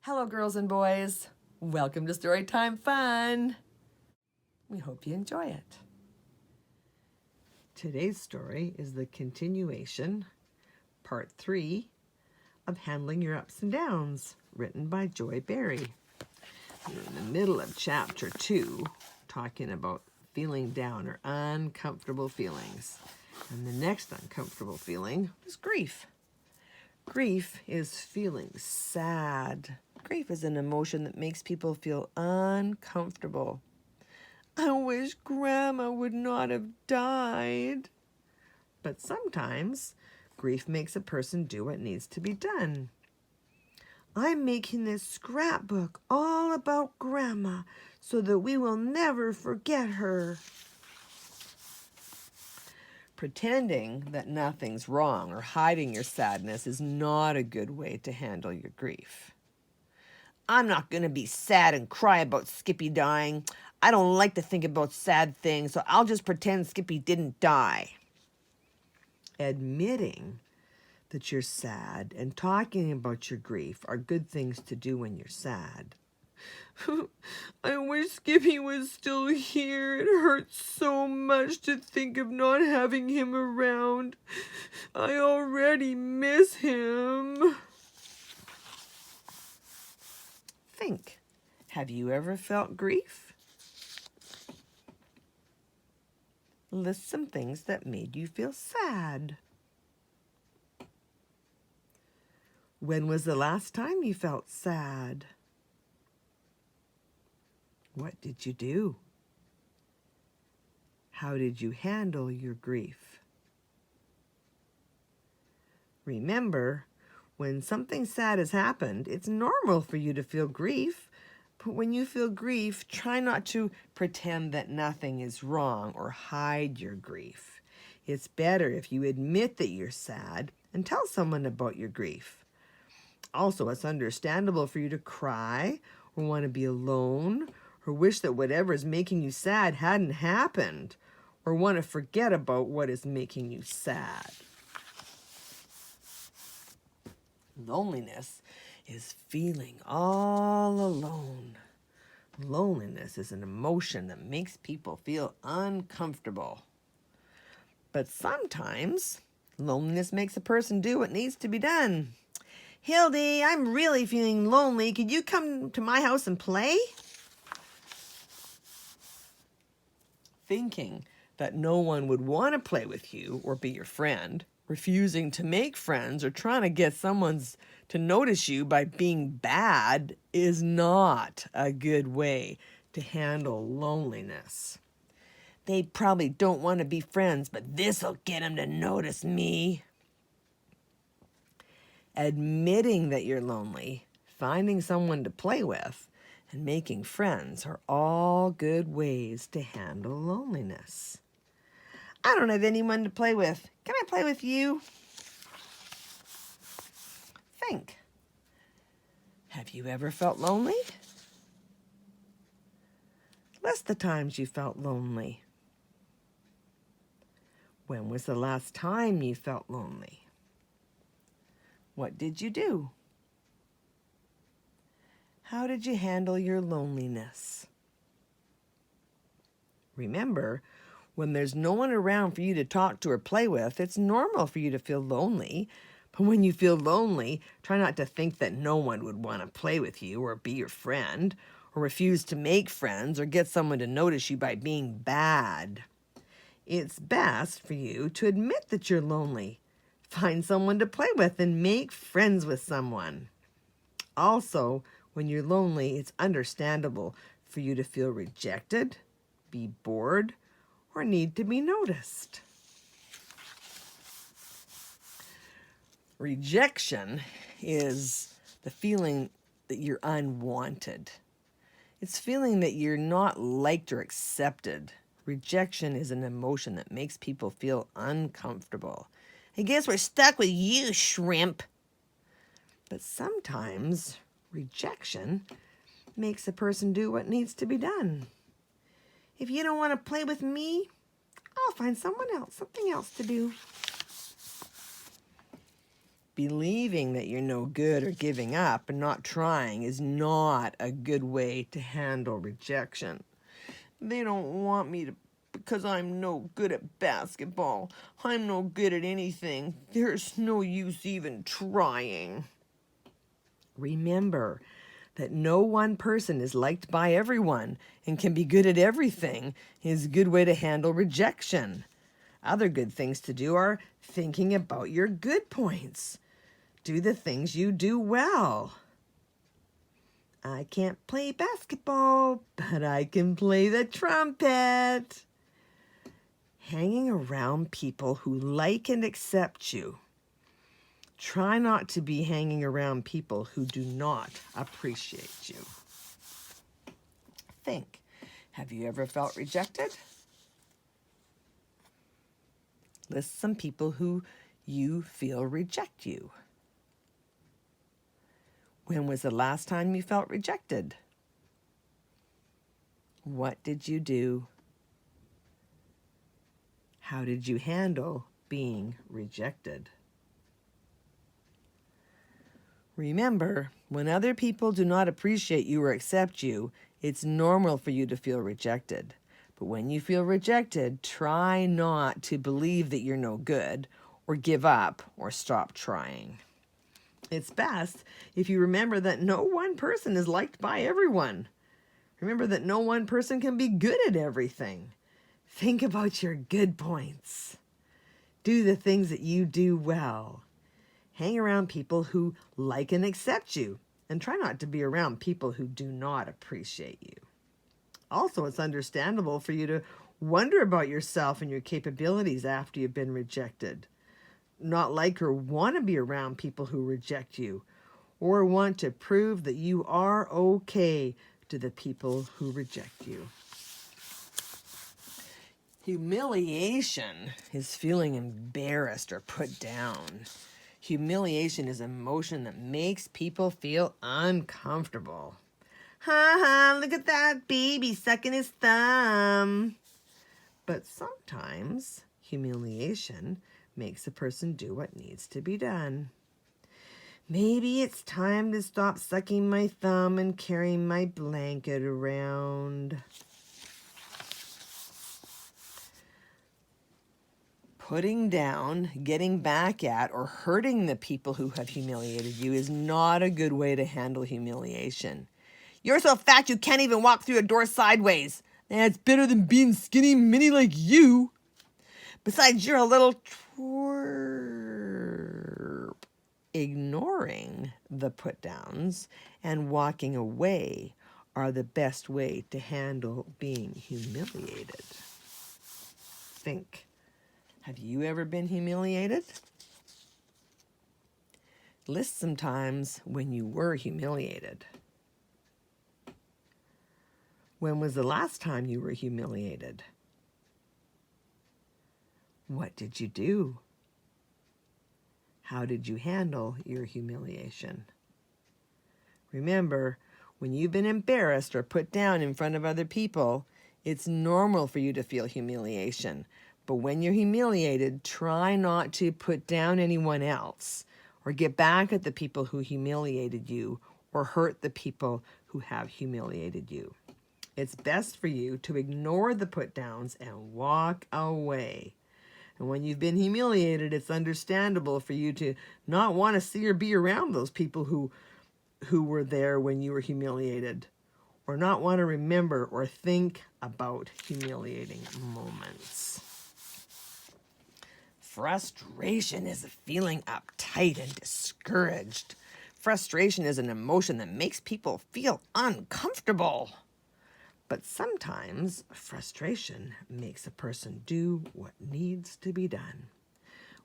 Hello, girls and boys. Welcome to Storytime Fun. We hope you enjoy it. Today's story is the continuation, part 3, of Handling Your Ups and Downs, written by Joy Berry. We're in the middle of chapter 2, talking about feeling down or uncomfortable feelings. And the next uncomfortable feeling is grief. Grief is feeling sad. Grief is an emotion that makes people feel uncomfortable. I wish Grandma would not have died. But sometimes grief makes a person do what needs to be done. I'm making this scrapbook all about Grandma so that we will never forget her. Pretending that nothing's wrong or hiding your sadness is not a good way to handle your grief. I'm not going to be sad and cry about Skippy dying. I don't like to think about sad things, so I'll just pretend Skippy didn't die. Admitting that you're sad and talking about your grief are good things to do when you're sad. I wish Skippy was still here. It hurts so much to think of not having him around. I already miss him. Think, have you ever felt grief? List some things that made you feel sad. When was the last time you felt sad? What did you do? How did you handle your grief? Remember, when something sad has happened, it's normal for you to feel grief. But when you feel grief, try not to pretend that nothing is wrong or hide your grief. It's better if you admit that you're sad and tell someone about your grief. Also, it's understandable for you to cry or want to be alone or wish that whatever is making you sad hadn't happened or want to forget about what is making you sad. Loneliness is feeling all alone. Loneliness is an emotion that makes people feel uncomfortable. But sometimes loneliness makes a person do what needs to be done. Hildy, I'm really feeling lonely. Could you come to my house and play? Thinking that no one would want to play with you or be your friend, refusing to make friends, or trying to get someone to notice you by being bad is not a good way to handle loneliness. They probably don't want to be friends, but this'll get them to notice me. Admitting that you're lonely, finding someone to play with, and making friends are all good ways to handle loneliness. I don't have anyone to play with. Can I play with you? Think. Have you ever felt lonely? List the times you felt lonely. When was the last time you felt lonely? What did you do? How did you handle your loneliness? Remember, when there's no one around for you to talk to or play with, it's normal for you to feel lonely. But when you feel lonely, try not to think that no one would want to play with you or be your friend, or refuse to make friends or get someone to notice you by being bad. It's best for you to admit that you're lonely. Find someone to play with and make friends with someone. Also, when you're lonely, it's understandable for you to feel rejected, be bored, or need to be noticed. Rejection is the feeling that you're unwanted. It's feeling that you're not liked or accepted. Rejection is an emotion that makes people feel uncomfortable. I guess we're stuck with you, shrimp. But sometimes rejection makes a person do what needs to be done. If you don't want to play with me, I'll find someone else, something else to do. Believing that you're no good or giving up and not trying is not a good way to handle rejection. They don't want me to because I'm no good at basketball. I'm no good at anything. There's no use even trying. Remember that no one person is liked by everyone and can be good at everything is a good way to handle rejection. Other good things to do are thinking about your good points. Do the things you do well. I can't play basketball, but I can play the trumpet. Hanging around people who like and accept you. Try not to be hanging around people who do not appreciate you. Think, have you ever felt rejected? List some people who you feel reject you. When was the last time you felt rejected? What did you do? How did you handle being rejected? Remember, when other people do not appreciate you or accept you, it's normal for you to feel rejected. But when you feel rejected, try not to believe that you're no good, or give up, or stop trying. It's best if you remember that no one person is liked by everyone. Remember that no one person can be good at everything. Think about your good points. Do the things that you do well. Hang around people who like and accept you, and try not to be around people who do not appreciate you. Also, it's understandable for you to wonder about yourself and your capabilities after you've been rejected. Not like or want to be around people who reject you, or want to prove that you are okay to the people who reject you. Humiliation is feeling embarrassed or put down. Humiliation is an emotion that makes people feel uncomfortable. Ha ha, look at that baby sucking his thumb. But sometimes humiliation makes a person do what needs to be done. Maybe it's time to stop sucking my thumb and carrying my blanket around. Putting down, getting back at, or hurting the people who have humiliated you is not a good way to handle humiliation. You're so fat you can't even walk through a door sideways. That's better than being skinny mini like you. Besides, you're a little twerp. Ignoring the put-downs and walking away are the best way to handle being humiliated. Think. Have you ever been humiliated? List some times when you were humiliated. When was the last time you were humiliated? What did you do? How did you handle your humiliation? Remember, when you've been embarrassed or put down in front of other people, it's normal for you to feel humiliation. But when you're humiliated, try not to put down anyone else or get back at the people who humiliated you or hurt the people who have humiliated you. It's best for you to ignore the put downs and walk away. And when you've been humiliated, it's understandable for you to not want to see or be around those people who were there when you were humiliated, or not want to remember or think about humiliating moments. Frustration is a feeling uptight and discouraged. Frustration is an emotion that makes people feel uncomfortable. But sometimes frustration makes a person do what needs to be done.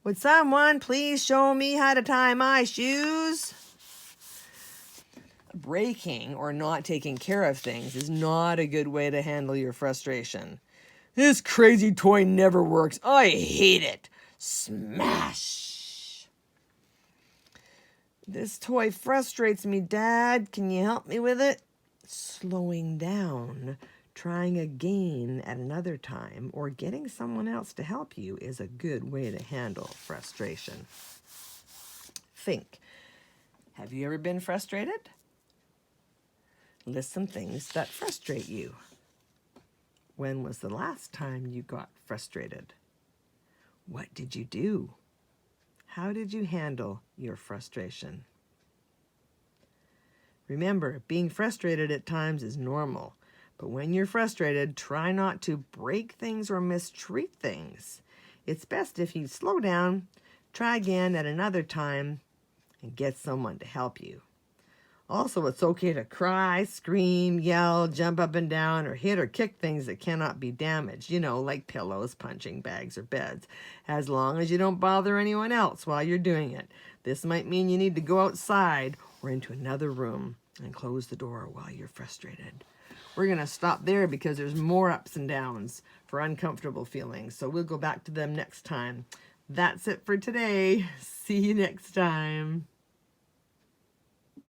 Would someone please show me how to tie my shoes? Breaking or not taking care of things is not a good way to handle your frustration. This crazy toy never works. I hate it. Smash! This toy frustrates me, Dad. Can you help me with it? Slowing down, trying again at another time, or getting someone else to help you is a good way to handle frustration. Think. Have you ever been frustrated? List some things that frustrate you. When was the last time you got frustrated? What did you do? How did you handle your frustration? Remember, being frustrated at times is normal, but when you're frustrated, try not to break things or mistreat things. It's best if you slow down, try again at another time, and get someone to help you. Also, it's okay to cry, scream, yell, jump up and down, or hit or kick things that cannot be damaged, like pillows, punching bags, or beds, as long as you don't bother anyone else while you're doing it. This might mean you need to go outside or into another room and close the door while you're frustrated. We're going to stop there because there's more ups and downs for uncomfortable feelings, so we'll go back to them next time. That's it for today. See you next time.